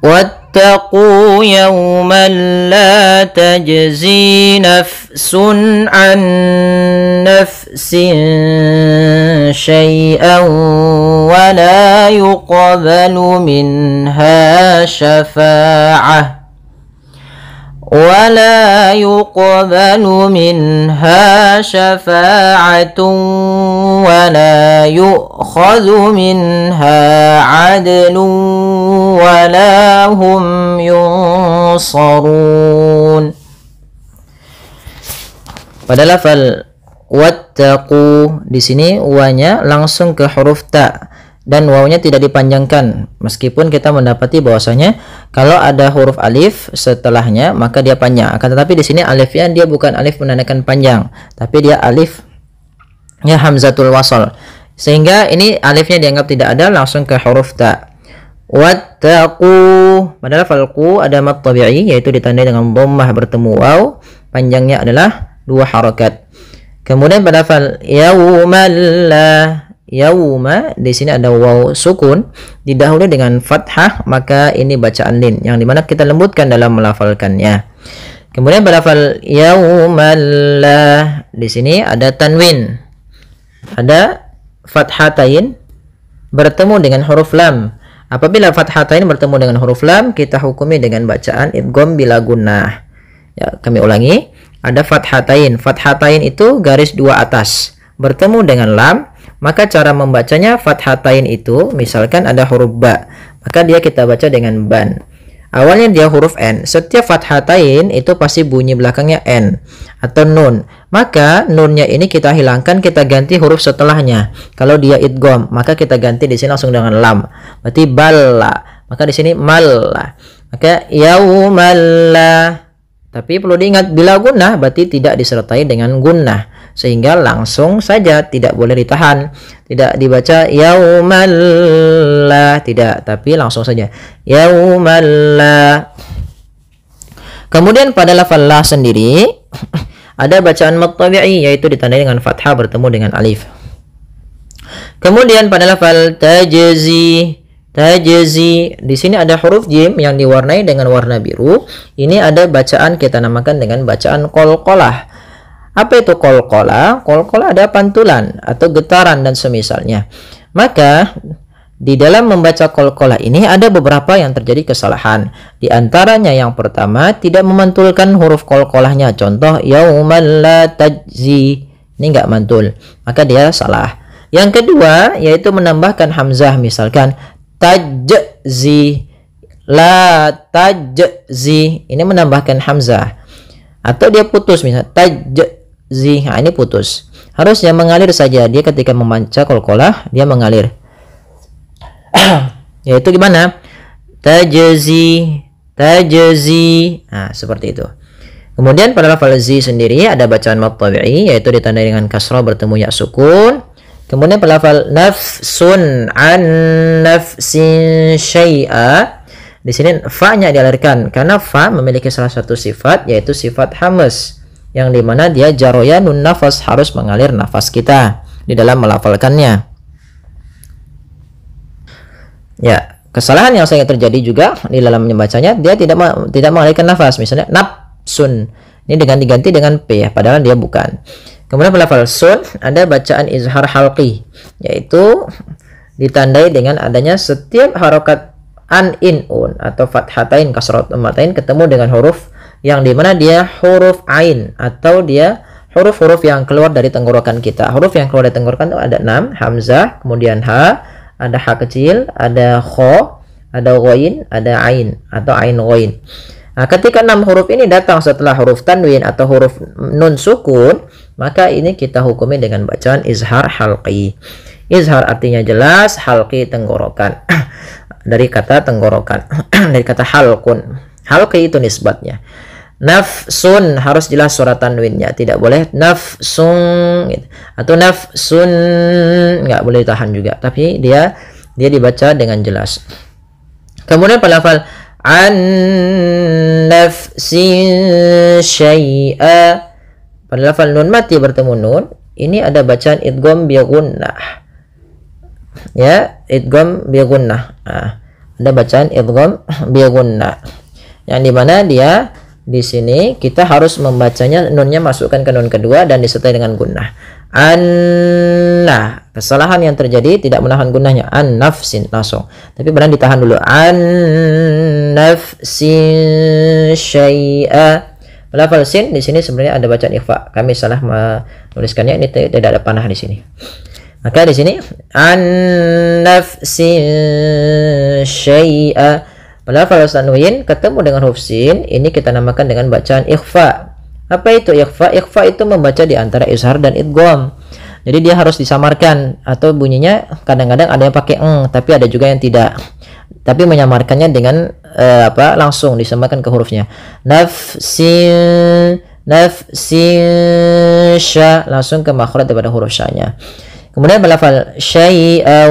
واتقوا يوما لا تجزي نفس عن نفس شيئا ولا يقبل منها شفاعة ولا يؤخذ منها عدل ولا هم ينصرون. Pada lafal wattaqu di sini wanya langsung ke huruf ta dan wawnya tidak dipanjangkan, meskipun kita mendapati bahwasanya kalau ada huruf alif setelahnya maka dia panjang. Akan tetapi di sini alifnya dia bukan alif menandakan panjang, tapi dia alifnya hamzatul wasal, sehingga ini alifnya dianggap tidak ada, langsung ke huruf ta. Wattaqu, pada lafal qu ada mad tabi'i, yaitu ditandai dengan dhammah bertemu waw, panjangnya adalah 2 harakat. Kemudian pada lafal yauma di sini ada waw sukun didahului dengan fathah, maka ini bacaan lin yang dimana kita lembutkan dalam melafalkannya. Kemudian pada lafal yaumallah di sini ada tanwin, ada fathatain bertemu dengan huruf lam. Apabila fathatain bertemu dengan huruf lam, kita hukumi dengan bacaan idgham bila gunnah. Ya, kami ulangi, ada fathatain. Fathatain itu garis 2 atas bertemu dengan lam. Maka cara membacanya fathatain itu, misalkan ada huruf ba, maka dia kita baca dengan ban. Awalnya dia huruf n. Setiap fathatain itu pasti bunyi belakangnya n atau nun. Maka nunnya ini kita hilangkan, kita ganti huruf setelahnya. Kalau dia idgham, maka kita ganti di sini langsung dengan lam. Berarti balla. Maka di sini malla. Maka yaumalla. Tapi perlu diingat, bila gunnah berarti tidak disertai dengan gunnah, sehingga langsung saja, tidak boleh ditahan, tidak dibaca yaumalla, tidak, tapi langsung saja yaumalla. Kemudian pada lafal la sendiri ada bacaan mad tabi'i, yaitu ditandai dengan fathah bertemu dengan alif. Kemudian pada lafal tajzi di sini ada huruf jim yang diwarnai dengan warna biru. Ini ada bacaan kita namakan dengan bacaan qalqalah. Apa itu qalqalah? Qalqalah ada pantulan atau getaran dan semisalnya. Maka di dalam membaca qalqalah ini ada beberapa yang terjadi kesalahan. Di antaranya yang pertama, tidak memantulkan huruf qalqalahnya. Contoh yaumal la tajzi, ini enggak mantul, maka dia salah. Yang kedua yaitu menambahkan hamzah, misalkan tajzi, la tajzi, ini menambahkan hamzah. Atau dia putus, misalnya tajzi, nah ini putus. Harusnya mengalir saja, dia ketika membaca qalqalah dia mengalir. Yaitu gimana? Tajzi. Nah, seperti itu. Kemudian pada lafal zi sendiri ada bacaan mad tabi'i, yaitu ditandai dengan kasrah bertemu ya sukun. Kemudian pada lafal nafsun an nafsin syai'a, di sini fa-nya dialirkan karena fa memiliki salah satu sifat, yaitu sifat hamas, yang dimana dia jaroyanun nafas, harus mengalir nafas kita di dalam melafalkannya. Ya, kesalahan yang sering terjadi juga di dalam membacanya, dia tidak mengalirkan nafas, misalnya nafsun, ini dengan diganti dengan p, padahal dia bukan. Kemudian pada lafal sun ada bacaan izhar halqi, yaitu ditandai dengan adanya setiap harokat an, in, un atau fathatain, kasrat, dhammatain ketemu dengan huruf yang dimana dia huruf ain, atau dia huruf-huruf yang keluar dari tenggorokan kita. Huruf yang keluar dari tenggorokan itu ada 6, hamzah, kemudian ha, ada ha kecil, ada kho, ada ghain, ada ain atau ain ghain. Nah, ketika 6 huruf ini datang setelah huruf tanwin atau huruf nun sukun, maka ini kita hukumi dengan bacaan izhar halqi. Izhar artinya jelas, halqi tenggorokan. Dari kata tenggorokan, dari kata halqun. Halqi itu nisbatnya. Nafsun harus jelas suara tanwinnya, tidak boleh nafsun gitu. Atau nafsun, nggak boleh ditahan juga, tapi dia dibaca dengan jelas. Kemudian pada lafal an nafsin syai'a, pada lafal nun mati bertemu nun, ini ada bacaan idgham bi gunnah. Ya, idgham bi gunnah. Nah, ada bacaan idgham bi gunnah. Yang dimana dia di sini kita harus membacanya nunnya masukkan ke nun kedua dan disertai dengan gunnah. Nah, kesalahan yang terjadi tidak menahan gunnahnya an nafsin langsung, tapi benar ditahan dulu an nafsin syai'a. Lafal sin di sini sebenarnya ada bacaan ikhfa. Kami salah menuliskannya, ini tidak ada panah di sini. Maka di sini an nafsin syai'a. Pada lafal tanwin ketemu dengan huruf sin, ini kita namakan dengan bacaan ikhfa. Apa itu ikhfa? Ikhfa itu membaca di antara izhar dan idgham. Jadi dia harus disamarkan, atau bunyinya kadang-kadang ada yang pakai tapi ada juga yang tidak. Tapi menyamarkannya dengan langsung disamarkan ke hurufnya. Nafsin sya, langsung ke makhraj daripada huruf sya-nya. Kemudian pada lafal syai'a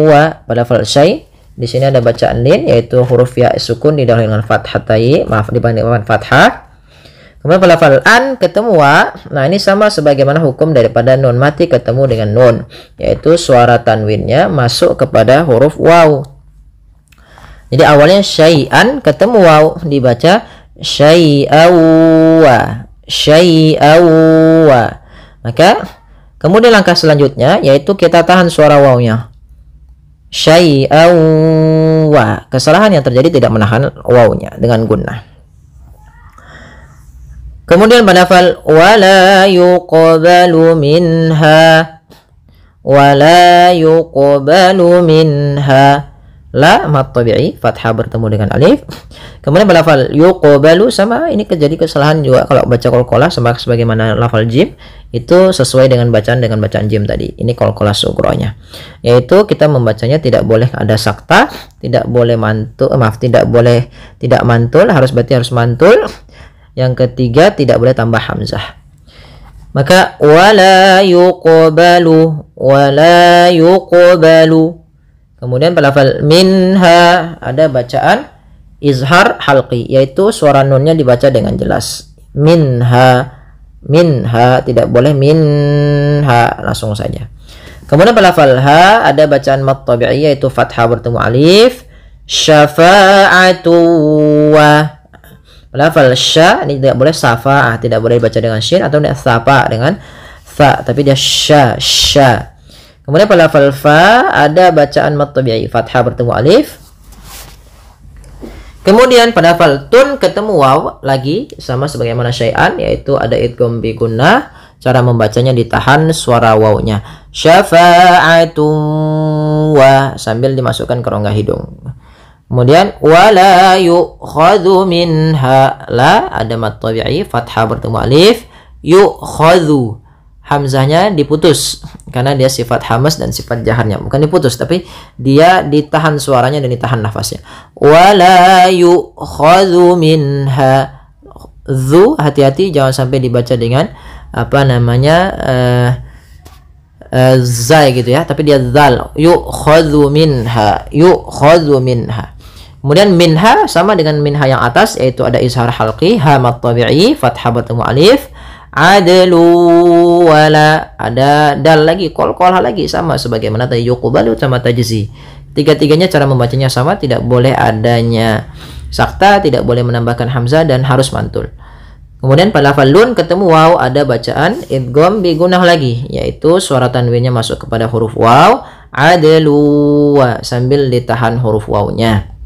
wa, pada lafal syai' di sini ada bacaan lin, yaitu huruf ya sukun didahului dengan fathatai, dibandingkan fathah. Kemudian pada lafal an ketemu wa, nah ini sama sebagaimana hukum daripada nun mati ketemu dengan nun, yaitu suara tanwinnya masuk kepada huruf waw. Jadi awalnya syai'an ketemu waw, dibaca syai'awa, syai'awa. Maka kemudian langkah selanjutnya yaitu kita tahan suara wawnya. Syai'awa. Kesalahan yang terjadi tidak menahan wawnya dengan gunnah. Kemudian pada lafal wala yuqbalu minha, wala yuqbalu minha, la mat tabi'i fathah bertemu dengan alif. Kemudian pada lafal yuqbalu sama, ini terjadi kesalahan juga kalau baca qalqalah sama sebagaimana lafal jim, itu sesuai dengan bacaan jim tadi. Ini qalqalah sughronya, yaitu kita membacanya tidak boleh ada sakta, tidak boleh mantul, tidak mantul, berarti harus mantul. Yang ketiga tidak boleh tambah hamzah. Maka wala yuqbalu, wala yuqbalu. Kemudian pada lafal minha ada bacaan izhar halqi, yaitu suara nunnya dibaca dengan jelas. Minha, minha, tidak boleh minha, langsung saja. Kemudian pada lafal ha ada bacaan mat tabi'i, yaitu fathah bertemu alif. Syafa'atu wa. Pada lafal sya ini tidak boleh safa'ah, tidak boleh dibaca dengan shin atau sapa dengan fa, tapi dia sya. Kemudian pada lafal fa ada bacaan mat tabi'i, fathah bertemu alif. Kemudian pada lafal tun ketemu waw lagi sama sebagaimana syai'an, yaitu ada idgham bi gunnah. Cara membacanya ditahan suara wawnya. Syafa'atun wa sambil dimasukkan ke rongga hidung. Kemudian wala yu'khadhu minha, la ada mat tabi'i, fathah bertemu alif. Yu'khadhu, hamzahnya diputus karena dia sifat hamas dan sifat jaharnya, bukan diputus tapi dia ditahan suaranya dan ditahan nafasnya. Wala yu'khadhu minha, dzu hati-hati jangan sampai dibaca dengan zai gitu ya, tapi dia zal. Yu'khadhu minha, yu'khadhu minha. Kemudian minha sama dengan minha yang atas, yaitu ada izhar halqi, ha mat tabi'i, fathah bertemu alif. Adlu wala ada dal lagi, qalqalah lagi sama sebagaimana tadi yuqbalu sama tajzi. Tiga-tiganya cara membacanya sama, tidak boleh adanya sakta, tidak boleh menambahkan hamzah dan harus mantul. Kemudian pada lafal lun ketemu waw ada bacaan idgham bi gunnah lagi, yaitu suara tanwinnya masuk kepada huruf waw. Adlu wa sambil ditahan huruf wawnya.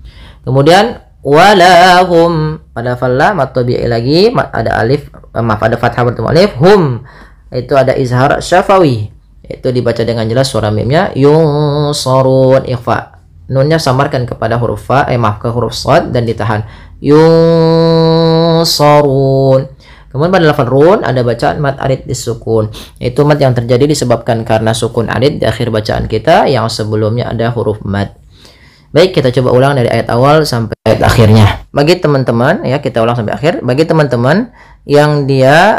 Kemudian walahum pada lafal la mat tabi'i lagi, ada alif, ada fathah bertemu alif. Hum itu ada izhar syafawi, itu dibaca dengan jelas suara mimnya. Yunsarun ikhfa, nunnya samarkan kepada huruf fa, ke huruf shad dan ditahan. Yunsarun. Kemudian pada lafal run ada bacaan mat arid disukun, yaitu mat yang terjadi disebabkan karena sukun arid di akhir bacaan kita yang sebelumnya ada huruf mat. Baik, kita coba ulang dari ayat awal sampai ayat akhirnya. Bagi teman-teman ya, kita ulang sampai akhir. Bagi teman-teman yang dia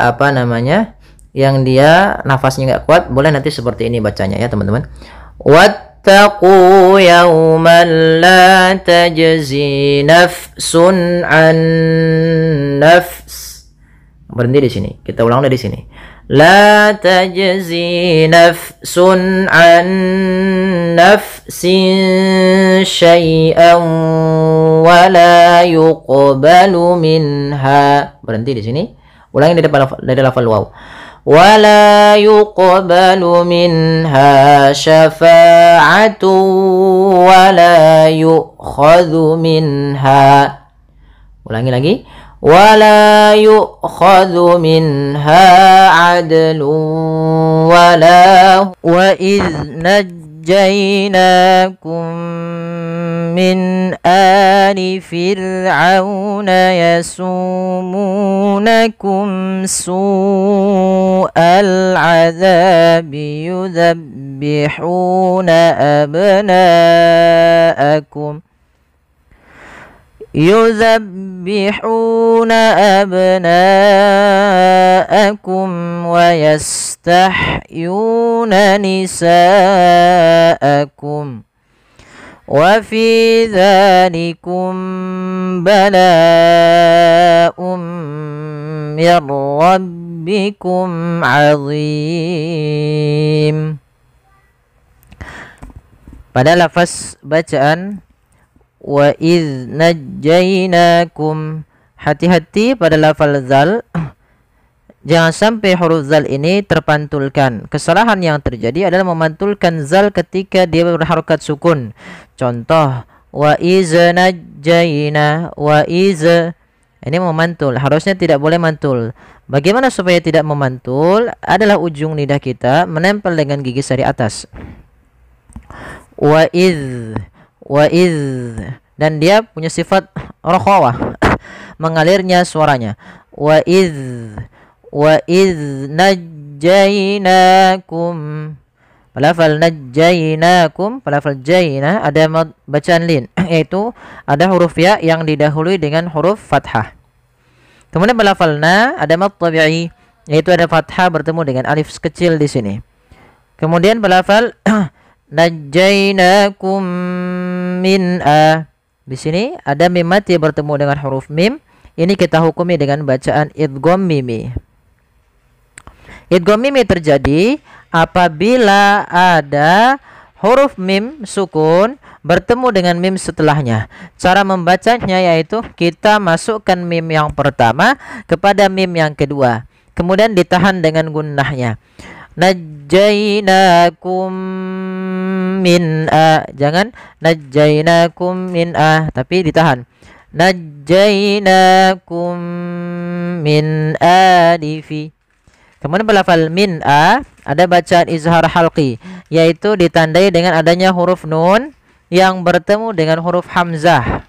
yang dia nafasnya nggak kuat, boleh nanti seperti ini bacanya ya teman-teman. Wattaqu yawman la tajzi nafsun an nafs. Berhenti di sini. Kita ulang dari sini. La tajzi nafsun an nafs nafsin syai'an wa la yuqbalu minha. Berhenti di sini. Ulangi dari lafal waw. Wa la yuqbalu minha syafa'atu wa la yu'khadhu minha. Ulangi lagi. ولا يؤخذ منها عدل وإذ نجيناكم من آل فرعون يسومونكم سوء العذاب يذبحون أبناءكم ويستحيون نساءكم وفي ذلكم بلاء من ربكم عظيم. Pada lafaz bacaan wa idz najjainakum, hati-hati pada lafal zal, jangan sampai huruf zal ini terpantulkan. Kesalahan yang terjadi adalah memantulkan zal ketika dia berharokat sukun. Contoh wa iz najjaina, wa iz, ini memantul, harusnya tidak boleh mantul. Bagaimana supaya tidak memantul? Adalah ujung lidah kita menempel dengan gigi sari atas. Wa iz, dan dia punya sifat rakhawah, mengalirnya suaranya. Wa iz najjainakum, lafal najjainakum, lafal jaina ada bacaan lin, yaitu ada huruf ya yang didahului dengan huruf fathah. Kemudian lafal na ada mad tabi'i, yaitu ada fathah bertemu dengan alif kecil di sini. Kemudian lafal najjainakum min a, di sini ada mim mati bertemu dengan huruf mim. Ini kita hukumi dengan bacaan idgham mimi. Idgham mimi terjadi apabila ada huruf mim sukun bertemu dengan mim setelahnya. Cara membacanya yaitu kita masukkan mim yang pertama kepada mim yang kedua, kemudian ditahan dengan gunnahnya. Najjainakum min a, jangan najjainakum min a, tapi ditahan. Najjainakum min alifi. Kemudian lafal min a ada bacaan izhar halqi, yaitu ditandai dengan adanya huruf nun yang bertemu dengan huruf hamzah.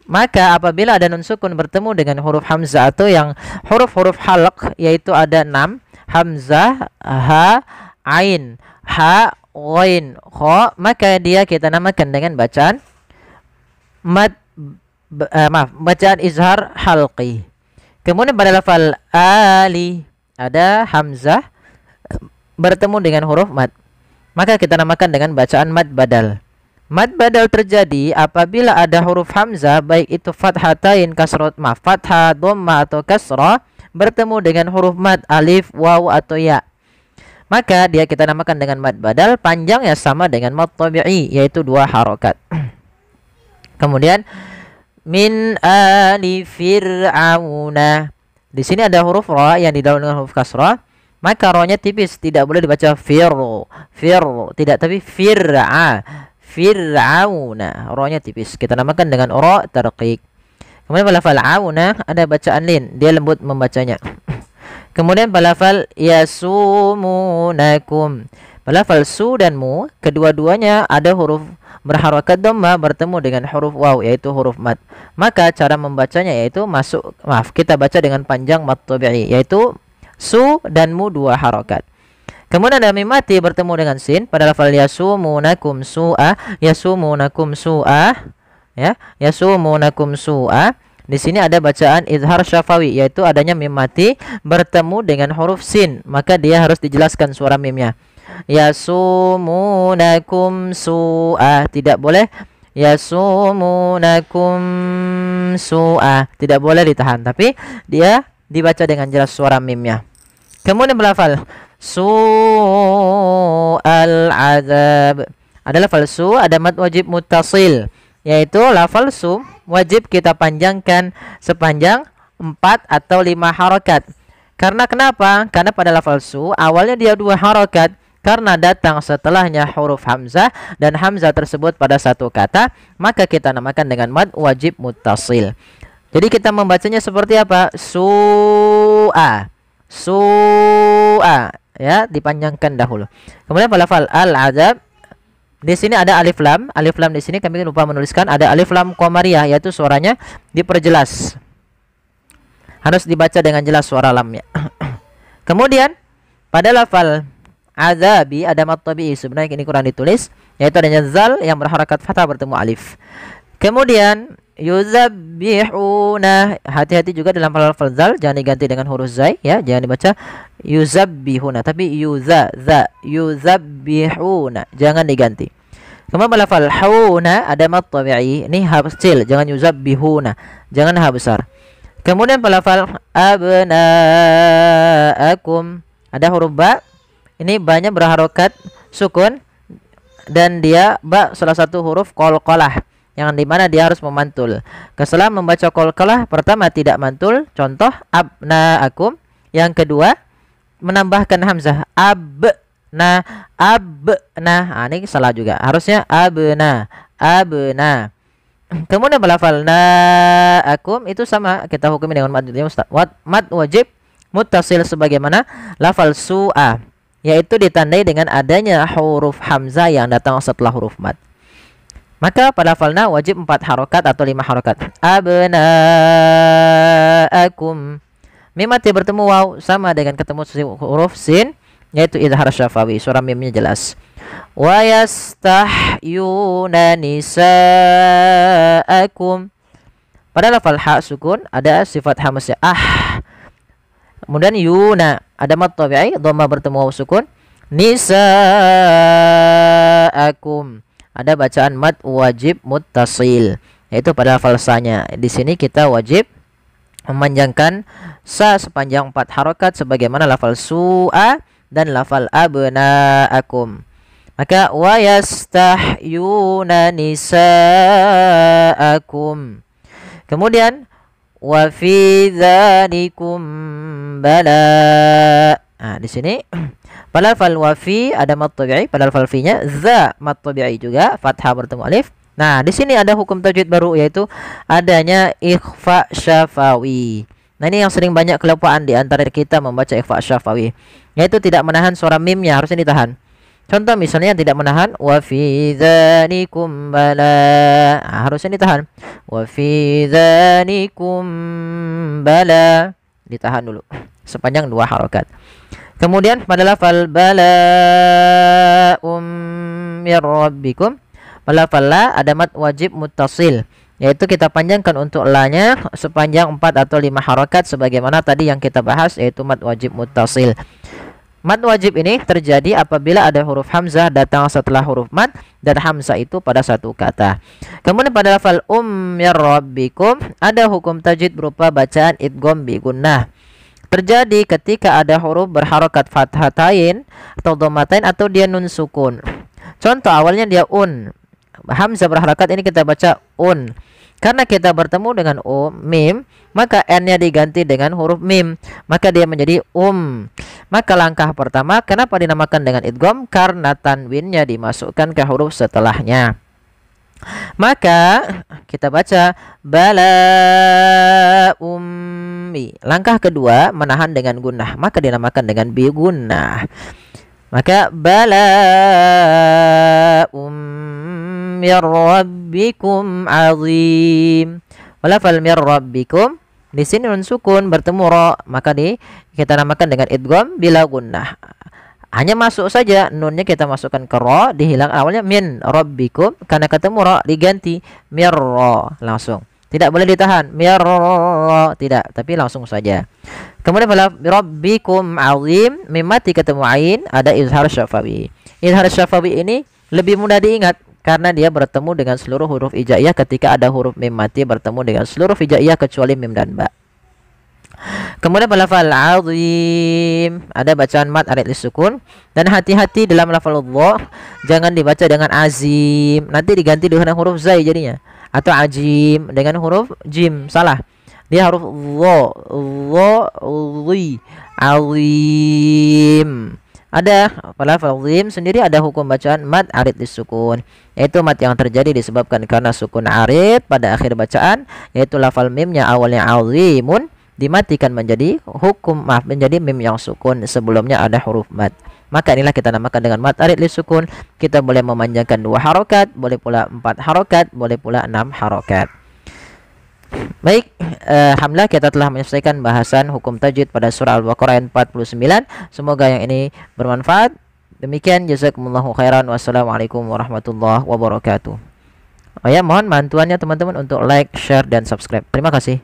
Maka apabila ada nun sukun bertemu dengan huruf hamzah atau yang huruf-huruf halq, yaitu ada 6, hamzah, ha, ain, ha, ghain, kha, maka dia kita namakan dengan bacaan bacaan izhar halqi. Kemudian pada lafal ali ada hamzah bertemu dengan huruf mad, maka kita namakan dengan bacaan mad badal. Mad badal terjadi apabila ada huruf hamzah, baik itu fathatain, kasrah, fathah, dhamma atau kasrah, bertemu dengan huruf mad, alif, waw atau ya. Maka dia kita namakan dengan mad badal, panjangnya sama dengan mad tabi'i, yaitu 2 harokat. Kemudian min ali fir'auna, di sini ada huruf ra yang didahului dengan huruf kasrah, maka ra-nya tipis, tidak boleh dibaca tidak, tapi fir'auna, ra-nya tipis, kita namakan dengan ra tarqiq. Kemudian lafal auna ada bacaan lin, dia lembut membacanya. Kemudian lafal yasumunakum, lafal su dan mu, kedua-duanya ada huruf berharokat dhamma bertemu dengan huruf waw, yaitu huruf mad. Maka cara membacanya yaitu kita baca dengan panjang mad tabi'i, yaitu su dan mu 2 harokat. Kemudian ada mim mati bertemu dengan sin pada lafal yasumunakum su'a, yasumunakum su'a, ya, yasumunakum su'a. Di sini ada bacaan izhar syafawi, yaitu adanya mim mati bertemu dengan huruf sin, maka dia harus dijelaskan suara mimnya. Yasumunakum su'a, tidak boleh yasumunakum su'a, tidak boleh ditahan, tapi dia dibaca dengan jelas suara mimnya. Kemudian berlafal su'al azab, Ada lafal su, ada mad wajib muttasil, yaitu lafal su wajib kita panjangkan sepanjang 4 atau 5 harokat. Karena kenapa? Karena pada lafal su awalnya dia 2 harokat, karena datang setelahnya huruf hamzah dan hamzah tersebut pada satu kata, maka kita namakan dengan mad wajib muttasil. Jadi kita membacanya seperti apa? Su'a. Su'a, ya, dipanjangkan dahulu. Kemudian pada lafal al-azab, di sini ada alif lam. Alif lam di sini kami lupa menuliskan, ada alif lam qamariyah, yaitu suaranya diperjelas. Harus dibaca dengan jelas suara lamnya. Kemudian pada lafal azabi ada mad tabi'i, sebenarnya ini kurang ditulis, yaitu adanya zal yang berharakat fathah bertemu alif. Kemudian yuzabbihuna, hati-hati juga dalam lafal zal, jangan diganti dengan huruf zai, ya, jangan dibaca yuzabbihuna, tapi yuzabbihuna, jangan diganti. Kemudian lafal hauna ada mad tabi'i, ini ha kecil, jangan yuzabbihuna, jangan ha besar. Kemudian lafal abnaakum ada huruf ba, ini banyak berharokat sukun dan dia ba salah satu huruf qalqalah, yang dimana dia harus memantul. Kesalahan membaca qalqalah, pertama tidak mantul, contoh abnaakum. Yang kedua menambahkan hamzah abna. Nah, ini salah juga, harusnya abna. Kemudian melafal naakum itu sama, kita hukumi dengan mad wajib muttasil sebagaimana lafal su'a, yaitu ditandai dengan adanya huruf hamzah yang datang setelah huruf mad. Maka pada lafalna wajib 4 harokat atau 5 harokat. Abnaakum. Mim mati bertemu waw sama dengan ketemu huruf sin, yaitu idhar syafawi, suara mimnya jelas. Wa yastahyuna nisaakum. Pada lafal ha sukun ada sifat hamzah Kemudian yuna ada mad tabi'i, dhamma bertemu waw sukun. Nisaakum ada bacaan mad wajib muttasil, yaitu pada lafal sa-nya. Di sini kita wajib memanjangkan sa sepanjang 4 harokat sebagaimana lafal su'a dan lafal abnaakum. Maka wa yastahyuna nisaakum. Kemudian wa fi dzalikum bala. Nah, di sini pada lafal wafi ada mad tabi'i, pada lafal fi-nya za mad tabi'i juga, fathah bertemu alif. Nah, di sini ada hukum tajwid baru, yaitu adanya ikhfa syafawi. Nah, ini yang sering banyak kelupaan di antara kita membaca ikhfa syafawi, yaitu tidak menahan suara mimnya, harusnya ditahan. Contoh misalnya tidak menahan wa fi dzalikum bala. Nah, harusnya ditahan. Wa fi dzalikum bala. Ditahan dulu sepanjang 2 harokat. Kemudian pada lafal bala'um mir rabbikum, pada lafal la ada mad wajib muttasil, yaitu kita panjangkan untuk la-nya sepanjang 4 atau 5 harokat sebagaimana tadi yang kita bahas, yaitu mad wajib muttasil. Mad wajib ini terjadi apabila ada huruf hamzah datang setelah huruf mad dan hamzah itu pada satu kata. Kemudian pada lafal mir rabbikum ada hukum tajwid berupa bacaan idgham bi gunnah. Terjadi ketika ada huruf berharokat fathatain atau dhammatain atau dia nun sukun. Contoh awalnya dia hamzah berharokat, ini kita baca un. Karena kita bertemu dengan mim, maka n-nya diganti dengan huruf mim, maka dia menjadi Maka langkah pertama, kenapa dinamakan dengan idgham? Karena tanwinnya dimasukkan ke huruf setelahnya. Maka kita baca bala ummi. Langkah kedua menahan dengan gunnah, maka dinamakan dengan bi gunnah. Maka bala ummi rabbikum azim. Walafal mir rabbikum, di sini nun sukun bertemu ra, maka kita namakan dengan idgham bila gunnah. Hanya masuk saja nunnya kita masukkan ke ra, dihilang awalnya min rabbikum, karena ketemu ra diganti mir ra langsung. Tidak boleh ditahan mir ra, tidak, tapi langsung saja. Kemudian pada rabbikum azim, mim mati ketemu ain, ada izhar syafawi. Izhar syafawi ini lebih mudah diingat karena dia bertemu dengan seluruh huruf hijaiyah ketika ada huruf mim mati bertemu dengan seluruh hijaiyah kecuali mim dan ba. Kemudian pada lafal azim ada bacaan mad arid lisukun, dan hati-hati dalam lafal dha jangan dibaca dengan azim, nanti diganti dengan huruf zai jadinya, atau ajim dengan huruf jim, salah. Dia haruf dha dhi azim. Ada pada lafal azim sendiri ada hukum bacaan mad arid lisukun, yaitu mad yang terjadi disebabkan karena sukun arid pada akhir bacaan, yaitu lafal mimnya awalnya azimun dimatikan menjadi menjadi mim yang sukun, sebelumnya ada huruf mad. Maka inilah kita namakan dengan mad arid lisukun. Kita boleh memanjangkan 2 harokat, boleh pula 4 harokat, boleh pula 6 harokat. Baik, alhamdulillah kita telah menyelesaikan bahasan hukum tajwid pada surah Al-Baqarah ayat 49. Semoga yang ini bermanfaat. Demikian, jazakumullahu khairan. Wassalamualaikum warahmatullahi wabarakatuh. Oh ya, mohon bantuannya teman-teman untuk like, share, dan subscribe. Terima kasih.